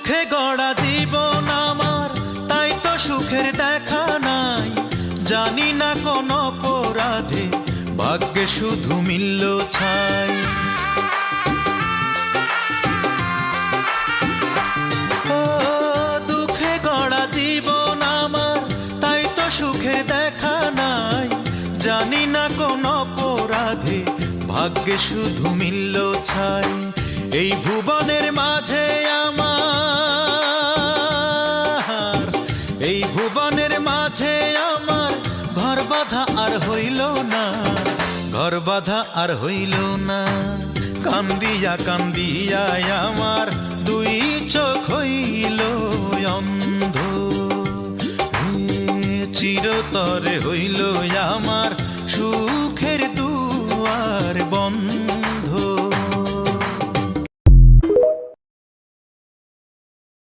দুঃখে গড়া জীবন আমার, তাই তো সুখের দেখা নাই। জানি না কোন অপরাধে ভাগ্যে শুধু মিলল ছাই। ও দুঃখে গড়া জীবন আমার, তাই তো সুখে দেখা নাই। জানি না কোন অপরাধে ভাগ্যে শুধু মিলল ছাই। এই ভুবনের মাঝে আমার, এই ভুবনের মাঝে আমার ঘর বাঁধা আর হইল না, ঘর বাঁধা আর হইল না। কান্দিয়া কান্দিয়া আমার দুই চোখ হইল অন্ধ, চিরতরে হইল